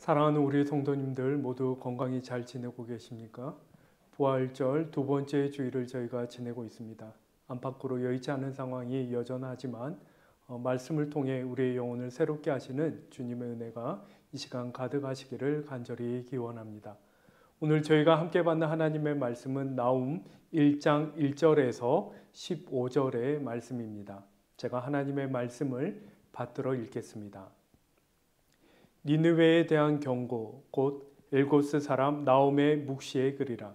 사랑하는 우리 성도님들 모두 건강히 잘 지내고 계십니까? 부활절 두 번째 주일을 저희가 지내고 있습니다. 안팎으로 여의치 않은 상황이 여전하지만 말씀을 통해 우리의 영혼을 새롭게 하시는 주님의 은혜가 이 시간 가득하시기를 간절히 기원합니다. 오늘 저희가 함께 받는 하나님의 말씀은 나훔 1장 1절에서 15절의 말씀입니다. 제가 하나님의 말씀을 받들어 읽겠습니다. 니느웨에 대한 경고 곧 엘고스 사람 나홈의 묵시의 글이라.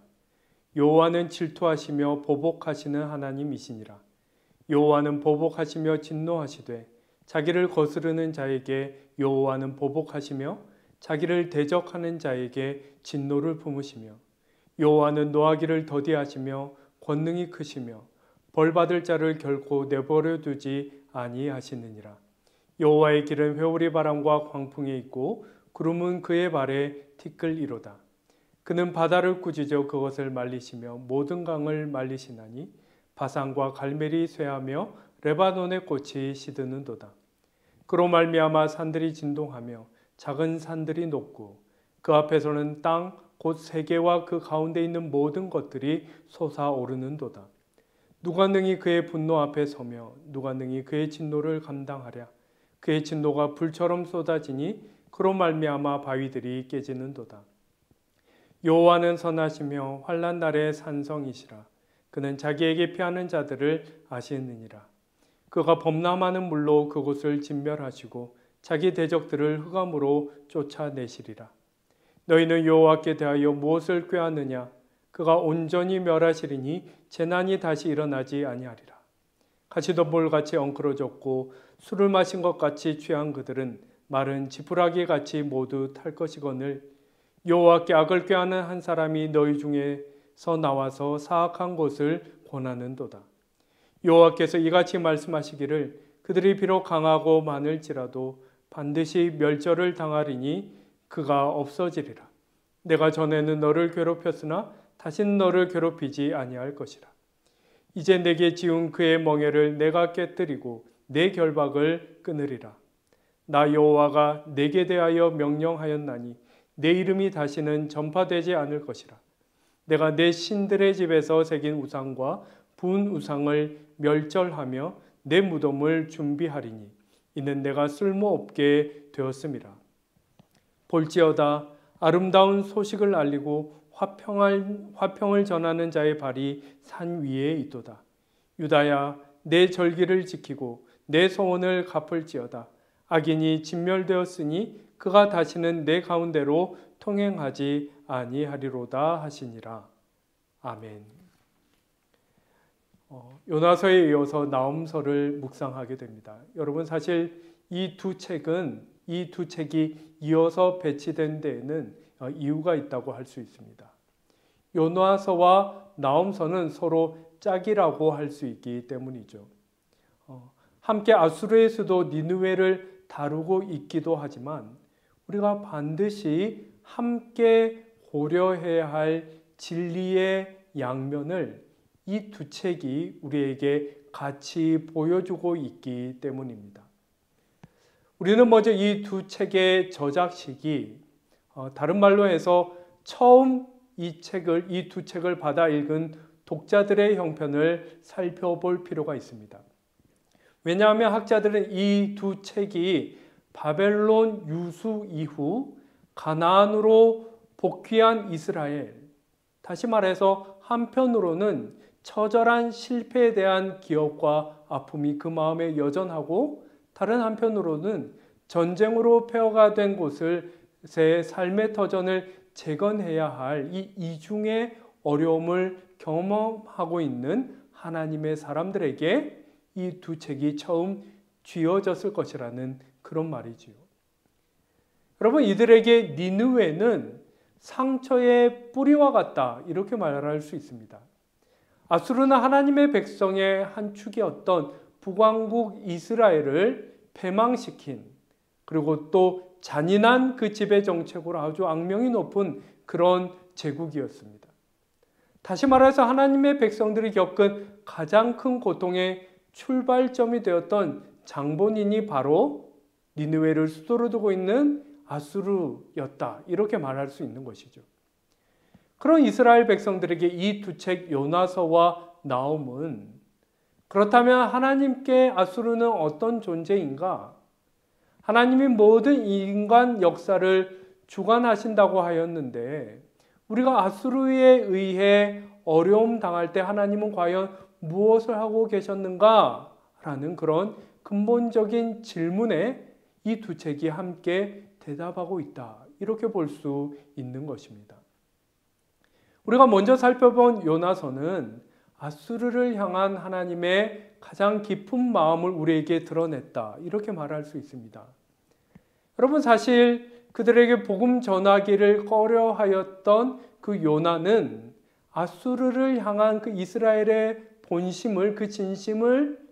여호와는 질투하시며 보복하시는 하나님이시니라. 여호와는 보복하시며 진노하시되 자기를 거스르는 자에게 여호와는 보복하시며 자기를 대적하는 자에게 진노를 품으시며 여호와는 노하기를 더디하시며 권능이 크시며 벌받을 자를 결코 내버려 두지 아니하시느니라. 여호와의 길은 회오리 바람과 광풍이 있고 구름은 그의 발에 티끌이로다. 그는 바다를 꾸짖어 그것을 말리시며 모든 강을 말리시나니 바산과 갈멜이 쇠하며 레바논의 꽃이 시드는도다. 그로 말미암아 산들이 진동하며 작은 산들이 높고 그 앞에서는 땅 곧 세계와 그 가운데 있는 모든 것들이 솟아오르는도다. 누가 능히 그의 분노 앞에 서며 누가 능히 그의 진노를 감당하랴. 그의 진노가 불처럼 쏟아지니 그로 말미암아 바위들이 깨지는도다. 여호와는 선하시며 환난 날의 산성이시라. 그는 자기에게 피하는 자들을 아시느니라. 그가 범람하는 물로 그곳을 진멸하시고 자기 대적들을 흑암으로 쫓아내시리라. 너희는 여호와께 대하여 무엇을 꾀하느냐? 그가 온전히 멸하시리니 재난이 다시 일어나지 아니하리라. 가시덤불같이 엉클어졌고 술을 마신 것 같이 취한 그들은 마른 지푸라기 같이 모두 탈 것이거늘 여호와께 악을 꾀하는 한 사람이 너희 중에서 나와서 사악한 것을 권하는도다. 여호와께서 이같이 말씀하시기를 그들이 비록 강하고 많을지라도 반드시 멸절을 당하리니 그가 없어지리라. 내가 전에는 너를 괴롭혔으나 다시는 너를 괴롭히지 아니할 것이라. 이제 내게 지은 그의 멍에를 내가 깨뜨리고 내 결박을 끊으리라. 나 여호와가 내게 대하여 명령하였나니 내 이름이 다시는 전파되지 않을 것이라. 내가 내 신들의 집에서 새긴 우상과 부은 우상을 멸절하며 내 무덤을 준비하리니 이는 내가 쓸모없게 되었음이라. 볼지어다 아름다운 소식을 알리고 화평을 전하는 자의 발이 산 위에 있도다. 유다야 내 절기를 지키고 내 소원을 갚을지어다. 악인이 진멸되었으니 그가 다시는 내 가운데로 통행하지 아니하리로다 하시니라. 아멘. 요나서에 이어서 나훔서를 묵상하게 됩니다. 여러분 사실 이 두 책이 이어서 배치된 데에는 이유가 있다고 할 수 있습니다. 요나서와 나훔서는 서로 짝이라고 할 수 있기 때문이죠. 함께 아수르의 수도 니느웨를 다루고 있기도 하지만 우리가 반드시 함께 고려해야 할 진리의 양면을 이 두 책이 우리에게 같이 보여주고 있기 때문입니다. 우리는 먼저 이 두 책의 저작 시기, 다른 말로 해서 처음 이 두 책을 받아 읽은 독자들의 형편을 살펴볼 필요가 있습니다. 왜냐하면 학자들은 이 두 책이 바벨론 유수 이후 가나안으로 복귀한 이스라엘, 다시 말해서 한편으로는 처절한 실패에 대한 기억과 아픔이 그 마음에 여전하고 다른 한편으로는 전쟁으로 폐허가 된 곳을 새 삶의 터전을 재건해야 할 이 이중의 어려움을 경험하고 있는 하나님의 사람들에게 이 두 책이 처음 쥐어졌을 것이라는 그런 말이지요. 여러분 이들에게 니느웨는 상처의 뿌리와 같다 이렇게 말할 수 있습니다. 아수르는 하나님의 백성의 한 축이었던 북왕국 이스라엘을 패망시킨 그리고 또 잔인한 그 지배 정책으로 아주 악명이 높은 그런 제국이었습니다. 다시 말해서 하나님의 백성들이 겪은 가장 큰 고통의 출발점이 되었던 장본인이 바로 니느웨를 수도로 두고 있는 아수르였다. 이렇게 말할 수 있는 것이죠. 그런 이스라엘 백성들에게 이 두 책 요나서와 나홈은 그렇다면 하나님께 아수르는 어떤 존재인가? 하나님이 모든 인간 역사를 주관하신다고 하였는데 우리가 아수르에 의해 어려움 당할 때 하나님은 과연 무엇을 하고 계셨는가? 라는 그런 근본적인 질문에 이 두 책이 함께 대답하고 있다. 이렇게 볼 수 있는 것입니다. 우리가 먼저 살펴본 요나서는 아수르를 향한 하나님의 가장 깊은 마음을 우리에게 드러냈다. 이렇게 말할 수 있습니다. 여러분, 사실 그들에게 복음 전하기를 꺼려하였던 그 요나는 아수르를 향한 그 이스라엘의 본심을, 그 진심을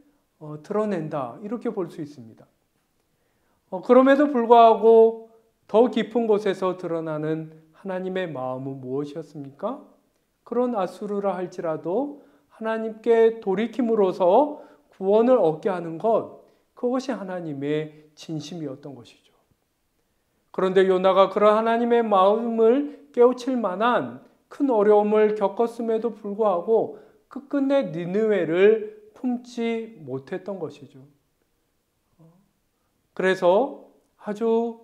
드러낸다. 이렇게 볼 수 있습니다. 그럼에도 불구하고 더 깊은 곳에서 드러나는 하나님의 마음은 무엇이었습니까? 그런 아수르라 할지라도 하나님께 돌이킴으로써 구원을 얻게 하는 것, 그것이 하나님의 진심이었던 것이죠. 그런데 요나가 그런 하나님의 마음을 깨우칠 만한 큰 어려움을 겪었음에도 불구하고 끝끝내 니느웨를 품지 못했던 것이죠. 그래서 아주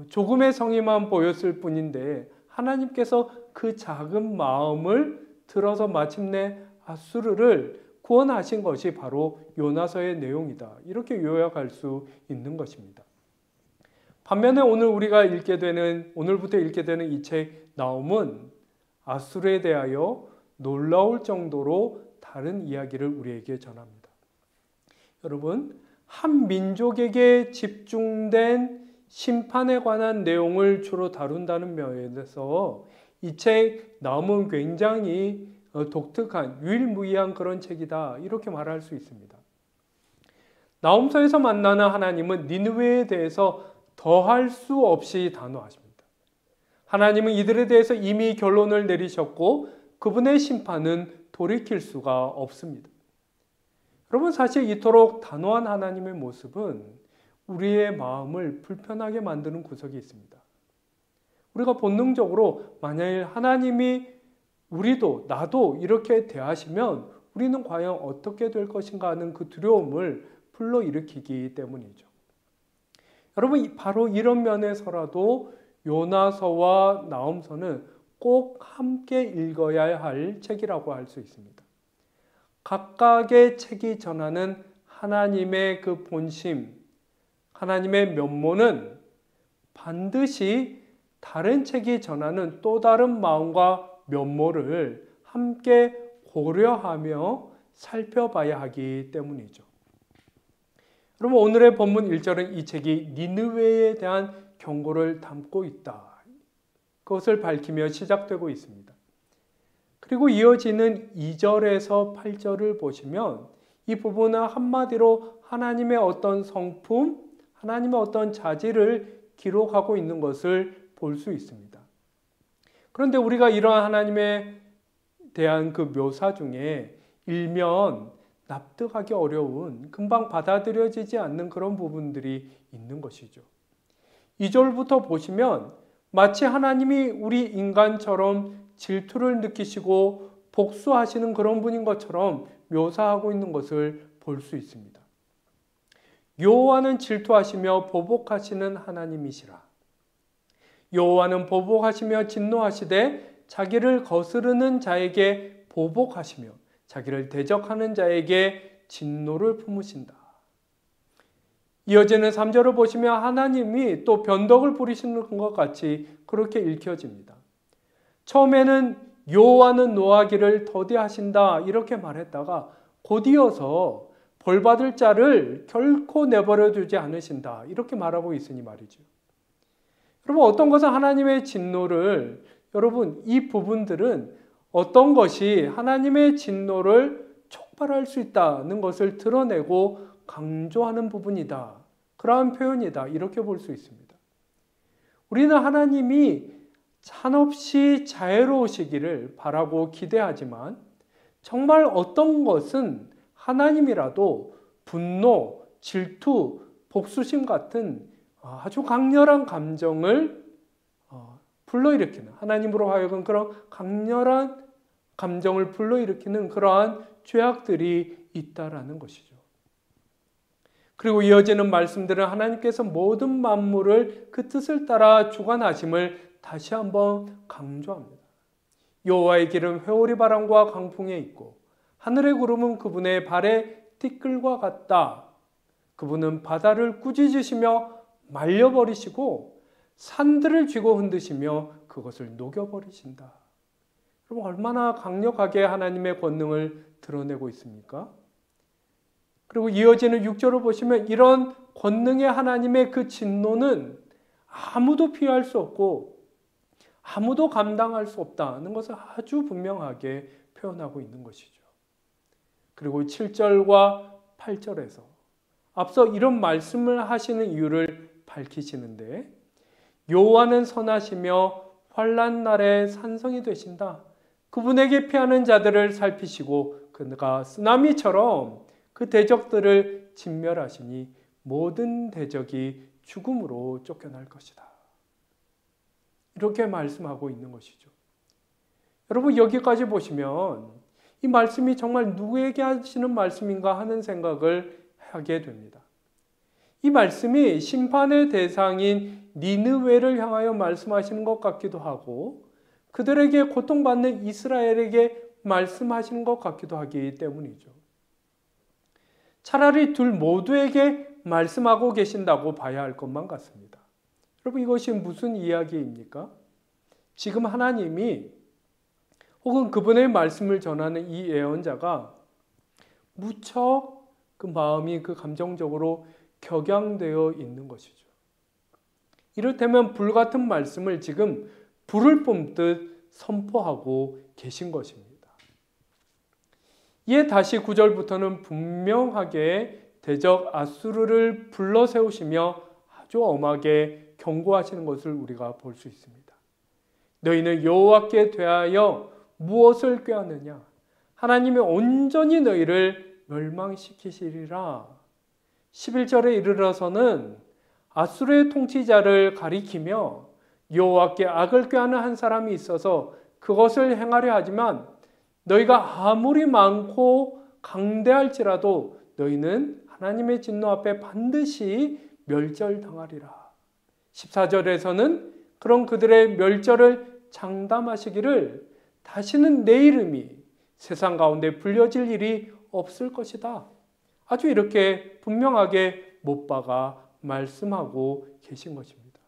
조금의 성의만 보였을 뿐인데 하나님께서 그 작은 마음을 들어서 마침내 아수르를 구원하신 것이 바로 요나서의 내용이다. 이렇게 요약할 수 있는 것입니다. 반면에 오늘부터 읽게 되는 이 책 나홈은 아수르에 대하여 놀라울 정도로 다른 이야기를 우리에게 전합니다. 여러분, 한 민족에게 집중된 심판에 관한 내용을 주로 다룬다는 면에서 이 책 나홈은 굉장히 독특한 유일무이한 그런 책이다. 이렇게 말할 수 있습니다. 나홈서에서 만나는 하나님은 니느웨에 대해서 더할 수 없이 단호하십니다. 하나님은 이들에 대해서 이미 결론을 내리셨고 그분의 심판은 돌이킬 수가 없습니다. 여러분, 사실 이토록 단호한 하나님의 모습은 우리의 마음을 불편하게 만드는 구석이 있습니다. 우리가 본능적으로 만일 하나님이 나도 이렇게 대하시면 우리는 과연 어떻게 될 것인가 하는 그 두려움을 불러일으키기 때문이죠. 여러분, 바로 이런 면에서라도 요나서와 나홈서는 꼭 함께 읽어야 할 책이라고 할 수 있습니다. 각각의 책이 전하는 하나님의 그 본심, 하나님의 면모는 반드시 다른 책이 전하는 또 다른 마음과 면모를 함께 고려하며 살펴봐야 하기 때문이죠. 그럼 오늘의 본문 1절은 이 책이 니느웨에 대한 경고를 담고 있다. 그것을 밝히며 시작되고 있습니다. 그리고 이어지는 2절에서 8절을 보시면 이 부분은 한마디로 하나님의 어떤 성품, 하나님의 어떤 자질을 기록하고 있는 것을 볼 수 있습니다. 그런데 우리가 이러한 하나님에 대한 그 묘사 중에 일면 납득하기 어려운, 금방 받아들여지지 않는 그런 부분들이 있는 것이죠. 2절부터 보시면 마치 하나님이 우리 인간처럼 질투를 느끼시고 복수하시는 그런 분인 것처럼 묘사하고 있는 것을 볼 수 있습니다. 여호와는 질투하시며 보복하시는 하나님이시라. 여호와는 보복하시며 진노하시되 자기를 거스르는 자에게 보복하시며 자기를 대적하는 자에게 진노를 품으신다. 이어지는 3절을 보시면 하나님이 또 변덕을 부리시는 것 같이 그렇게 읽혀집니다. 처음에는 여호와는 노하기를 더디하신다 이렇게 말했다가 곧이어서 벌받을 자를 결코 내버려 두지 않으신다 이렇게 말하고 있으니 말이죠. 여러분, 어떤 것은 하나님의 진노를, 여러분, 이 부분들은 어떤 것이 하나님의 진노를 촉발할 수 있다는 것을 드러내고 강조하는 부분이다. 그러한 표현이다. 이렇게 볼 수 있습니다. 우리는 하나님이 한없이 자애로우시기를 바라고 기대하지만 정말 어떤 것은 하나님이라도 분노, 질투, 복수심 같은 아주 강렬한 감정을 불러일으키는, 하나님으로 하여금 그런 강렬한 감정을 불러일으키는 그러한 죄악들이 있다라는 것이죠. 그리고 이어지는 말씀들은 하나님께서 모든 만물을 그 뜻을 따라 주관하심을 다시 한번 강조합니다. 여호와의 길은 회오리 바람과 강풍에 있고 하늘의 구름은 그분의 발의 티끌과 같다. 그분은 바다를 꾸짖으시며 말려버리시고 산들을 쥐고 흔드시며 그것을 녹여버리신다. 그럼 얼마나 강력하게 하나님의 권능을 드러내고 있습니까? 그리고 이어지는 6절을 보시면 이런 권능의 하나님의 그 진노는 아무도 피할 수 없고 아무도 감당할 수 없다는 것을 아주 분명하게 표현하고 있는 것이죠. 그리고 7절과 8절에서 앞서 이런 말씀을 하시는 이유를 밝히시는데, 여호와는 선하시며 환난 날에 산성이 되신다. 그분에게 피하는 자들을 살피시고 그가 쓰나미처럼 그 대적들을 진멸하시니 모든 대적이 죽음으로 쫓겨날 것이다. 이렇게 말씀하고 있는 것이죠. 여러분, 여기까지 보시면 이 말씀이 정말 누구에게 하시는 말씀인가 하는 생각을 하게 됩니다. 이 말씀이 심판의 대상인 니느웨를 향하여 말씀하시는 것 같기도 하고 그들에게 고통받는 이스라엘에게 말씀하시는 것 같기도 하기 때문이죠. 차라리 둘 모두에게 말씀하고 계신다고 봐야 할 것만 같습니다. 여러분, 이것이 무슨 이야기입니까? 지금 하나님이 혹은 그분의 말씀을 전하는 이 예언자가 무척 그 마음이 그 감정적으로 격양되어 있는 것이죠. 이를테면 불같은 말씀을 지금 불을 뿜듯 선포하고 계신 것입니다. 이에 다시 9절부터는 분명하게 대적 아수르를 불러 세우시며 아주 엄하게 경고하시는 것을 우리가 볼 수 있습니다. 너희는 여호와께 대하여 무엇을 꾀하느냐? 하나님이 온전히 너희를 멸망시키시리라. 11절에 이르러서는 아수르의 통치자를 가리키며 여호와께 악을 꾀하는 한 사람이 있어서 그것을 행하려 하지만 너희가 아무리 많고 강대할지라도 너희는 하나님의 진노 앞에 반드시 멸절당하리라. 14절에서는 그런 그들의 멸절을 장담하시기를 다시는 내 이름이 세상 가운데 불려질 일이 없을 것이다. 아주 이렇게 분명하게 못 박아 말씀하고 계신 것입니다.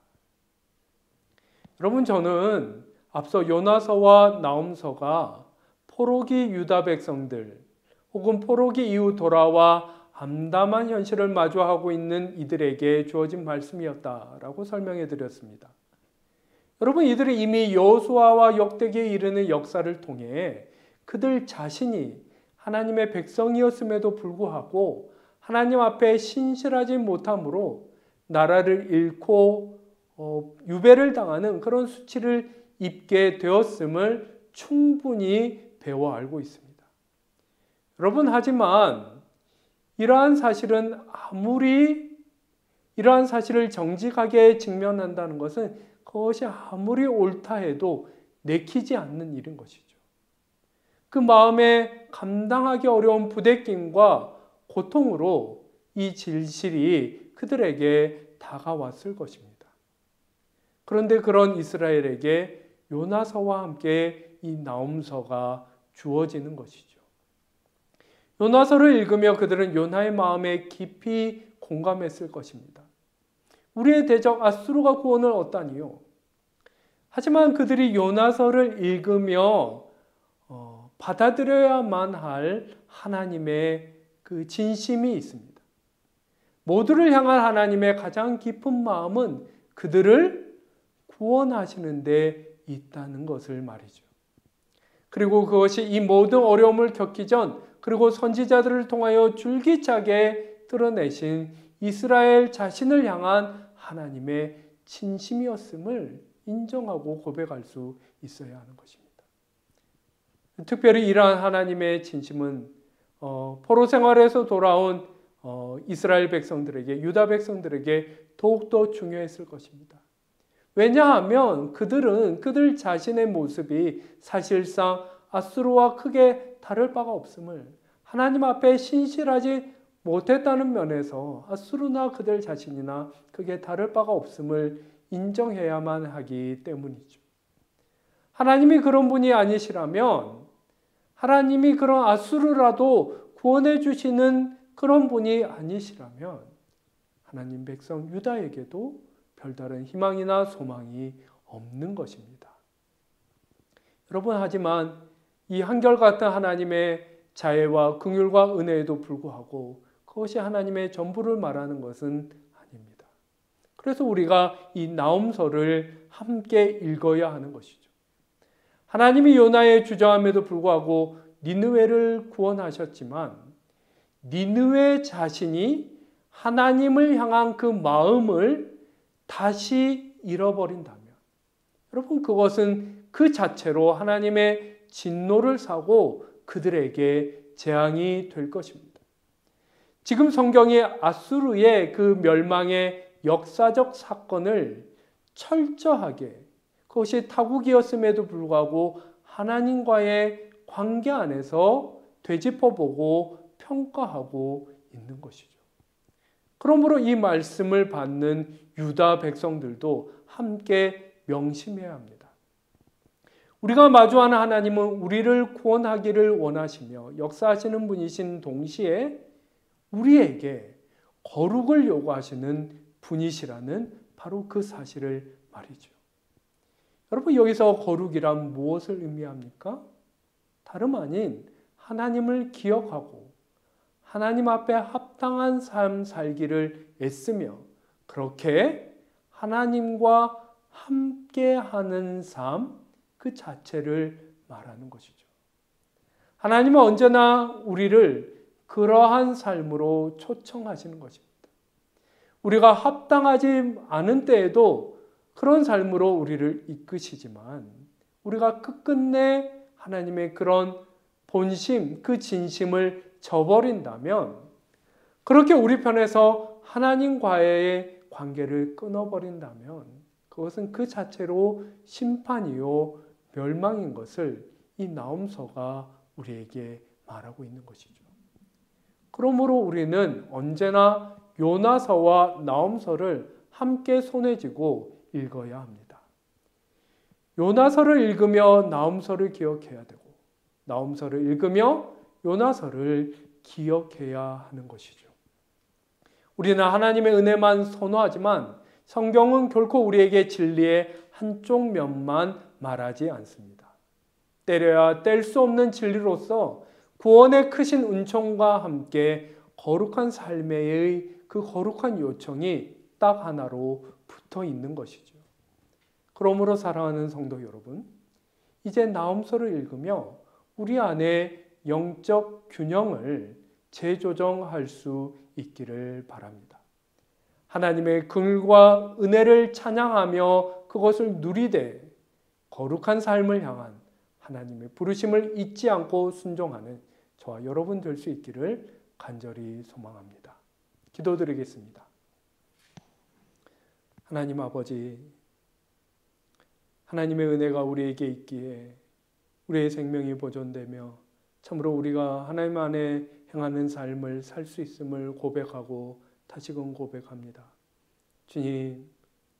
여러분, 저는 앞서 요나서와 나홈서가 포로기 유다 백성들 혹은 포로기 이후 돌아와 암담한 현실을 마주하고 있는 이들에게 주어진 말씀이었다라고 설명해 드렸습니다. 여러분, 이들은 이미 여호수아와 역대기에 이르는 역사를 통해 그들 자신이 하나님의 백성이었음에도 불구하고 하나님 앞에 신실하지 못함으로 나라를 잃고 유배를 당하는 그런 수치를 입게 되었음을 충분히 배워 알고 있습니다. 여러분, 하지만 이러한 사실을 정직하게 직면한다는 것은 그것이 아무리 옳다 해도 내키지 않는 일인 것이죠. 그 마음에 감당하기 어려운 부대낌과 고통으로 이 진실이 그들에게 다가왔을 것입니다. 그런데 그런 이스라엘에게 요나서와 함께 이 나홈서가 주어지는 것이죠. 요나서를 읽으며 그들은 요나의 마음에 깊이 공감했을 것입니다. 우리의 대적 아수르가 구원을 얻다니요. 하지만 그들이 요나서를 읽으며 받아들여야만 할 하나님의 그 진심이 있습니다. 모두를 향한 하나님의 가장 깊은 마음은 그들을 구원하시는 데 있다는 것을 말이죠. 그리고 그것이 이 모든 어려움을 겪기 전 그리고 선지자들을 통하여 줄기차게 드러내신 이스라엘 자신을 향한 하나님의 진심이었음을 인정하고 고백할 수 있어야 하는 것입니다. 특별히 이러한 하나님의 진심은 포로 생활에서 돌아온 이스라엘 백성들에게, 유다 백성들에게 더욱더 중요했을 것입니다. 왜냐하면 그들은 그들 자신의 모습이 사실상 앗수르와 크게 다를 바가 없음을, 하나님 앞에 신실하지 못했다는 면에서 앗수르나 그들 자신이나 크게 다를 바가 없음을 인정해야만 하기 때문이죠. 하나님이 그런 분이 아니시라면, 하나님이 그런 앗수르라도 구원해 주시는 그런 분이 아니시라면 하나님 백성 유다에게도 별다른 희망이나 소망이 없는 것입니다. 여러분, 하지만 이 한결같은 하나님의 자애와 긍휼과 은혜에도 불구하고 그것이 하나님의 전부를 말하는 것은 아닙니다. 그래서 우리가 이 나홈서를 함께 읽어야 하는 것이죠. 하나님이 요나의 주저함에도 불구하고 니느웨를 구원하셨지만 니느웨 자신이 하나님을 향한 그 마음을 다시 잃어버린다면, 여러분, 그것은 그 자체로 하나님의 진노를 사고 그들에게 재앙이 될 것입니다. 지금 성경이 앗수르의 그 멸망의 역사적 사건을 철저하게, 그것이 타국이었음에도 불구하고 하나님과의 관계 안에서 되짚어보고 평가하고 있는 것이죠. 그러므로 이 말씀을 받는 유다 백성들도 함께 명심해야 합니다. 우리가 마주하는 하나님은 우리를 구원하기를 원하시며 역사하시는 분이신 동시에 우리에게 거룩을 요구하시는 분이시라는 바로 그 사실을 말이죠. 여러분, 여기서 거룩이란 무엇을 의미합니까? 다름 아닌 하나님을 기억하고 하나님 앞에 합당한 삶 살기를 애쓰며 그렇게 하나님과 함께하는 삶 그 자체를 말하는 것이죠. 하나님은 언제나 우리를 그러한 삶으로 초청하시는 것입니다. 우리가 합당하지 않은 때에도 그런 삶으로 우리를 이끄시지만 우리가 끝끝내 하나님의 그런 본심, 그 진심을 저버린다면, 그렇게 우리 편에서 하나님과의 관계를 끊어버린다면 그것은 그 자체로 심판이요 멸망인 것을 이 나홈서가 우리에게 말하고 있는 것이죠. 그러므로 우리는 언제나 요나서와 나홈서를 함께 손에 쥐고 읽어야 합니다. 요나서를 읽으며 나홈서를 기억해야 되고, 나홈서를 읽으며 요나서를 기억해야 하는 것이죠. 우리는 하나님의 은혜만 선호하지만 성경은 결코 우리에게 진리의 한쪽 면만 말하지 않습니다. 때려야 뗄 수 없는 진리로서 구원의 크신 은총과 함께 거룩한 삶의 그 거룩한 요청이 딱 하나로 붙어 있는 것이죠. 그러므로 사랑하는 성도 여러분, 이제 나홈서를 읽으며 우리 안에 영적 균형을 재조정할 수 있기를 바랍니다. 하나님의 긍휼과 은혜를 찬양하며 그것을 누리되 거룩한 삶을 향한 하나님의 부르심을 잊지 않고 순종하는 저와 여러분 될 수 있기를 간절히 소망합니다. 기도드리겠습니다. 하나님 아버지, 하나님의 은혜가 우리에게 있기에 우리의 생명이 보존되며 참으로 우리가 하나님 안에 행하는 삶을 살 수 있음을 고백하고 다시금 고백합니다. 주님,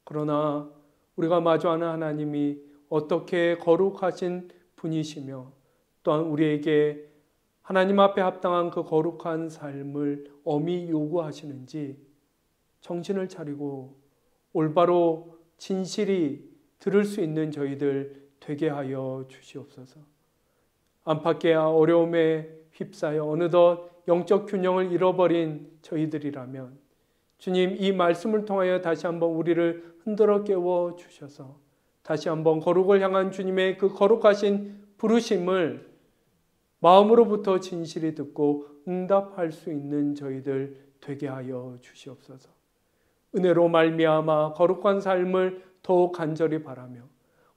그러나 우리가 마주하는 하나님이 어떻게 거룩하신 분이시며 또한 우리에게 하나님 앞에 합당한 그 거룩한 삶을 엄히 요구하시는지 정신을 차리고 올바로 진실이 들을 수 있는 저희들 되게 하여 주시옵소서. 안팎의 어려움에 휩싸여 어느덧 영적 균형을 잃어버린 저희들이라면 주님, 이 말씀을 통하여 다시 한번 우리를 흔들어 깨워 주셔서 다시 한번 거룩을 향한 주님의 그 거룩하신 부르심을 마음으로부터 진실이 듣고 응답할 수 있는 저희들 되게 하여 주시옵소서. 은혜로 말미암아 거룩한 삶을 더욱 간절히 바라며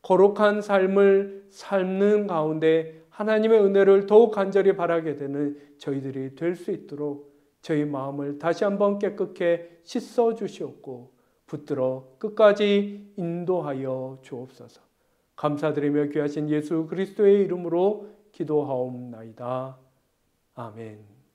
거룩한 삶을 삶는 가운데 하나님의 은혜를 더욱 간절히 바라게 되는 저희들이 될 수 있도록 저희 마음을 다시 한번 깨끗게 씻어 주시옵고 붙들어 끝까지 인도하여 주옵소서. 감사드리며 귀하신 예수 그리스도의 이름으로 기도하옵나이다. 아멘.